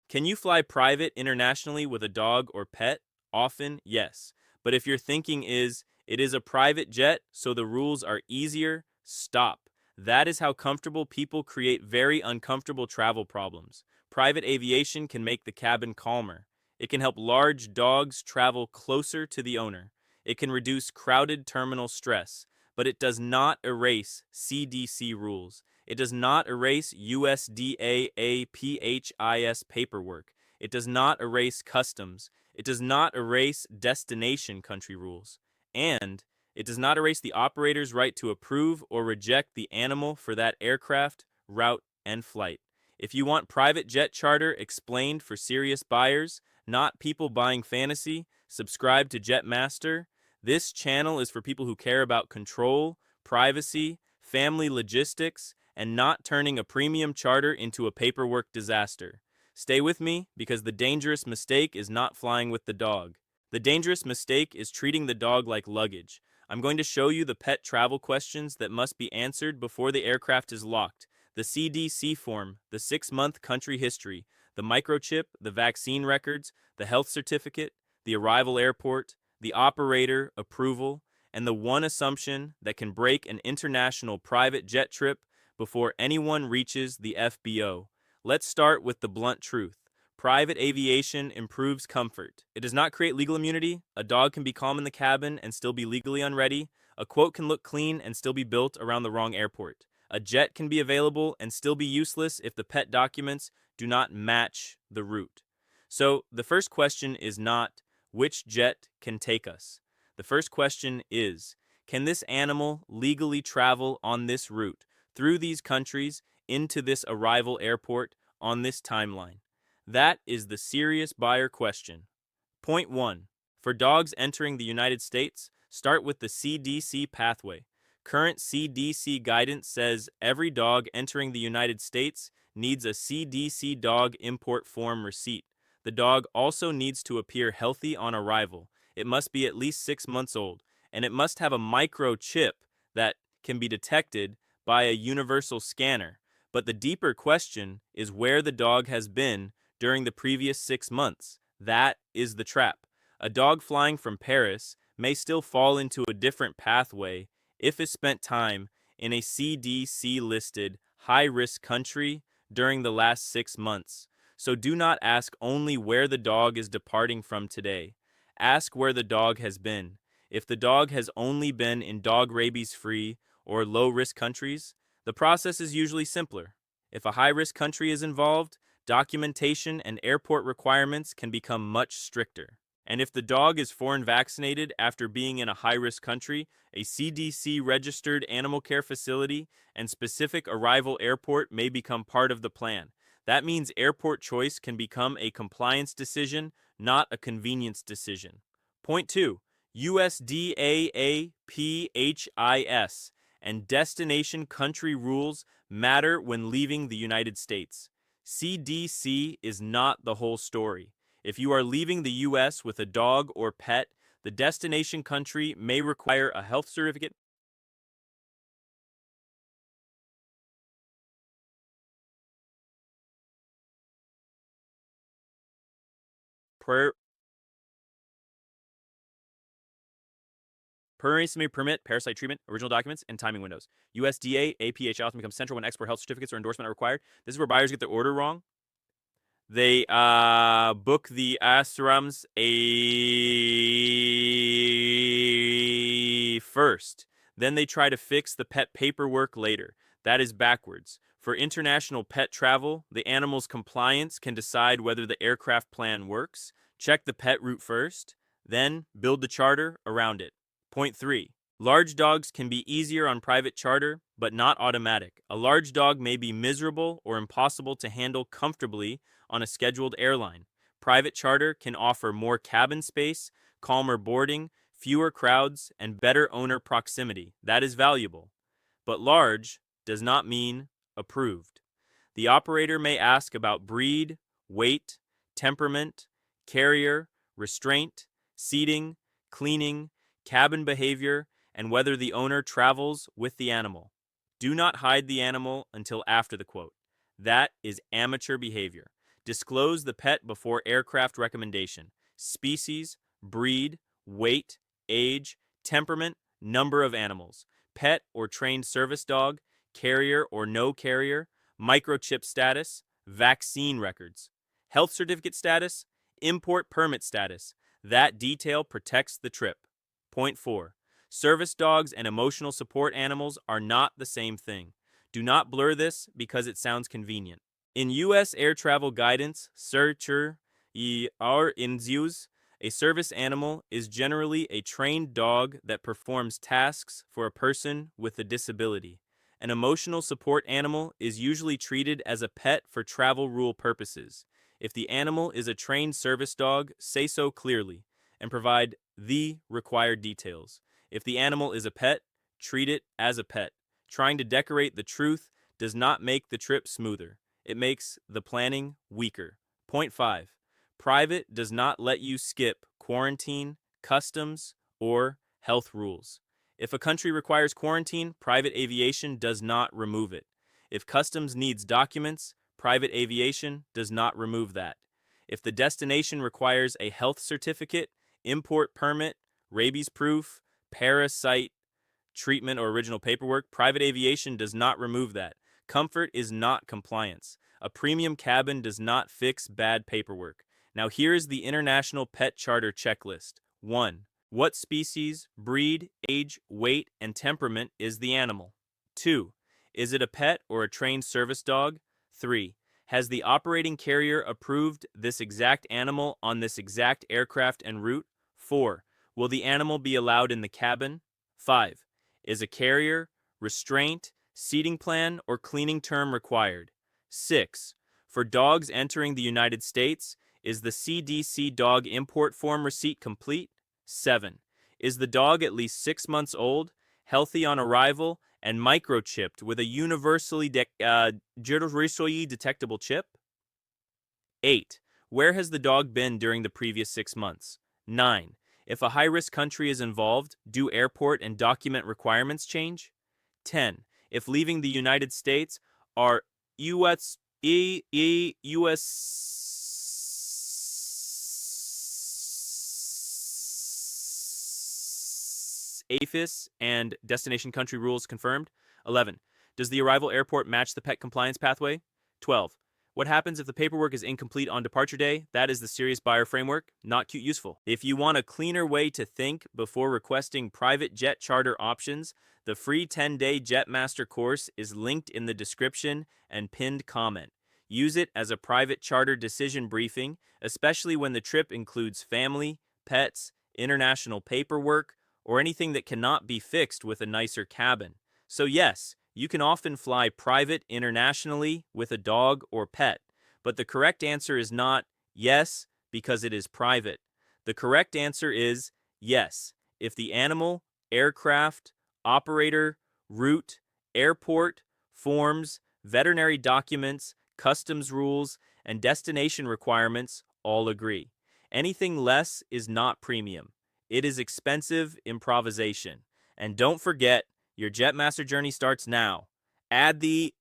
Can you fly private internationally with a dog or pet? Often, yes. But if your thinking is, it is a private jet, so the rules are easier, stop. That is how comfortable people create very uncomfortable travel problems. Private aviation can make the cabin calmer. It can help large dogs travel closer to the owner. It can reduce crowded terminal stress, but it does not erase CDC rules. It does not erase USDA APHIS paperwork. It does not erase customs. It does not erase destination country rules. And it does not erase the operator's right to approve or reject the animal for that aircraft, route, and flight. If you want private jet charter explained for serious buyers, not people buying fantasy, subscribe to Jetmaster. This channel is for people who care about control, privacy, family logistics, and not turning a premium charter into a paperwork disaster. Stay with me because the dangerous mistake is not flying with the dog. The dangerous mistake is treating the dog like luggage. I'm going to show you the pet travel questions that must be answered before the aircraft is locked. The CDC form, the 6-month country history, the microchip, the vaccine records, the health certificate, the arrival airport, the operator approval, and the one assumption that can break an international private jet trip before anyone reaches the FBO. Let's start with the blunt truth. Private aviation improves comfort. It does not create legal immunity. A dog can be calm in the cabin and still be legally unready. A quote can look clean and still be built around the wrong airport. A jet can be available and still be useless if the pet documents do not match the route. So the first question is not, which jet can take us? The first question is, can this animal legally travel on this route, through these countries, into this arrival airport, on this timeline? That is the serious buyer question. Point 1. For dogs entering the United States, start with the CDC pathway. Current CDC guidance says every dog entering the United States needs a CDC dog import form receipt. The dog also needs to appear healthy on arrival. It must be at least 6 months old, and it must have a microchip that can be detected by a universal scanner. But the deeper question is where the dog has been during the previous 6 months. That is the trap. A dog flying from Paris may still fall into a different pathway if it spent time in a CDC-listed high-risk country during the last 6 months. So do not ask only where the dog is departing from today. Ask where the dog has been. If the dog has only been in dog rabies-free or low-risk countries, the process is usually simpler. If a high-risk country is involved, documentation and airport requirements can become much stricter. And if the dog is foreign vaccinated after being in a high-risk country, a CDC-registered animal care facility and specific arrival airport may become part of the plan. That means airport choice can become a compliance decision, not a convenience decision. Point 2. USDA APHIS and destination country rules matter when leaving the United States. CDC is not the whole story. If you are leaving the U.S. with a dog or pet, the destination country may require a health certificate, permits may permit parasite treatment, original documents, and timing windows. USDA APHIS often becomes central when export health certificates or endorsement are required. This is where buyers get their order wrong. They book the asrams first. Then they try to fix the pet paperwork later. That is backwards. For international pet travel, the animal's compliance can decide whether the aircraft plan works. Check the pet route first, then build the charter around it. Point 3. Large dogs can be easier on private charter, but not automatic. A large dog may be miserable or impossible to handle comfortably on a scheduled airline. Private charter can offer more cabin space, calmer boarding, fewer crowds, and better owner proximity. That is valuable. But large does not mean approved. The operator may ask about breed, weight, temperament, carrier, restraint, seating, cleaning, cabin behavior, and whether the owner travels with the animal. Do not hide the animal until after the quote. That is amateur behavior. Disclose the pet before aircraft recommendation. Species, breed, weight, age, temperament, number of animals. Pet or trained service dog, carrier or no carrier, microchip status, vaccine records. Health certificate status, import permit status. That detail protects the trip. Point 4. Service dogs and emotional support animals are not the same thing. Do not blur this because it sounds convenient. In U.S. air travel guidance, Searcher ER Inzius, a service animal is generally a trained dog that performs tasks for a person with a disability. An emotional support animal is usually treated as a pet for travel rule purposes. If the animal is a trained service dog, say so clearly and provide the required details. If the animal is a pet, treat it as a pet. Trying to decorate the truth does not make the trip smoother. It makes the planning weaker. Point 5. Private does not let you skip quarantine, customs, or health rules. If a country requires quarantine, private aviation does not remove it. If customs needs documents, private aviation does not remove that. If the destination requires a health certificate, import permit, rabies proof, parasite treatment, or original paperwork, private aviation does not remove that. Comfort is not compliance. A premium cabin does not fix bad paperwork. Now here is the International Pet Charter Checklist. 1. What species, breed, age, weight, and temperament is the animal? 2. Is it a pet or a trained service dog? 3. Has the operating carrier approved this exact animal on this exact aircraft en route? 4. Will the animal be allowed in the cabin? 5. Is a carrier, restraint, seating plan, or cleaning term required? 6. For dogs entering the United States, is the CDC dog import form receipt complete? 7. Is the dog at least 6 months old, healthy on arrival, and microchipped with a universally detectable chip? 8. Where has the dog been during the previous 6 months? 9. If a high-risk country is involved, do airport and document requirements change? 10. If leaving the United States, are U.S. APHIS and destination country rules confirmed? 11. Does the arrival airport match the pet compliance pathway? 12. What happens if the paperwork is incomplete on departure day? That is the serious buyer framework. Not cute useful. If you want a cleaner way to think before requesting private jet charter options, the free 10-day Jetmaster course is linked in the description and pinned comment. Use it as a private charter decision briefing, especially when the trip includes family, pets, international paperwork, or anything that cannot be fixed with a nicer cabin. So yes, you can often fly private internationally with a dog or pet, but the correct answer is not yes because it is private. The correct answer is yes if the animal, aircraft, operator, route, airport, forms, veterinary documents, customs rules, and destination requirements all agree. Anything less is not premium. It is expensive improvisation. And don't forget, your Jetmaster journey starts now. Add the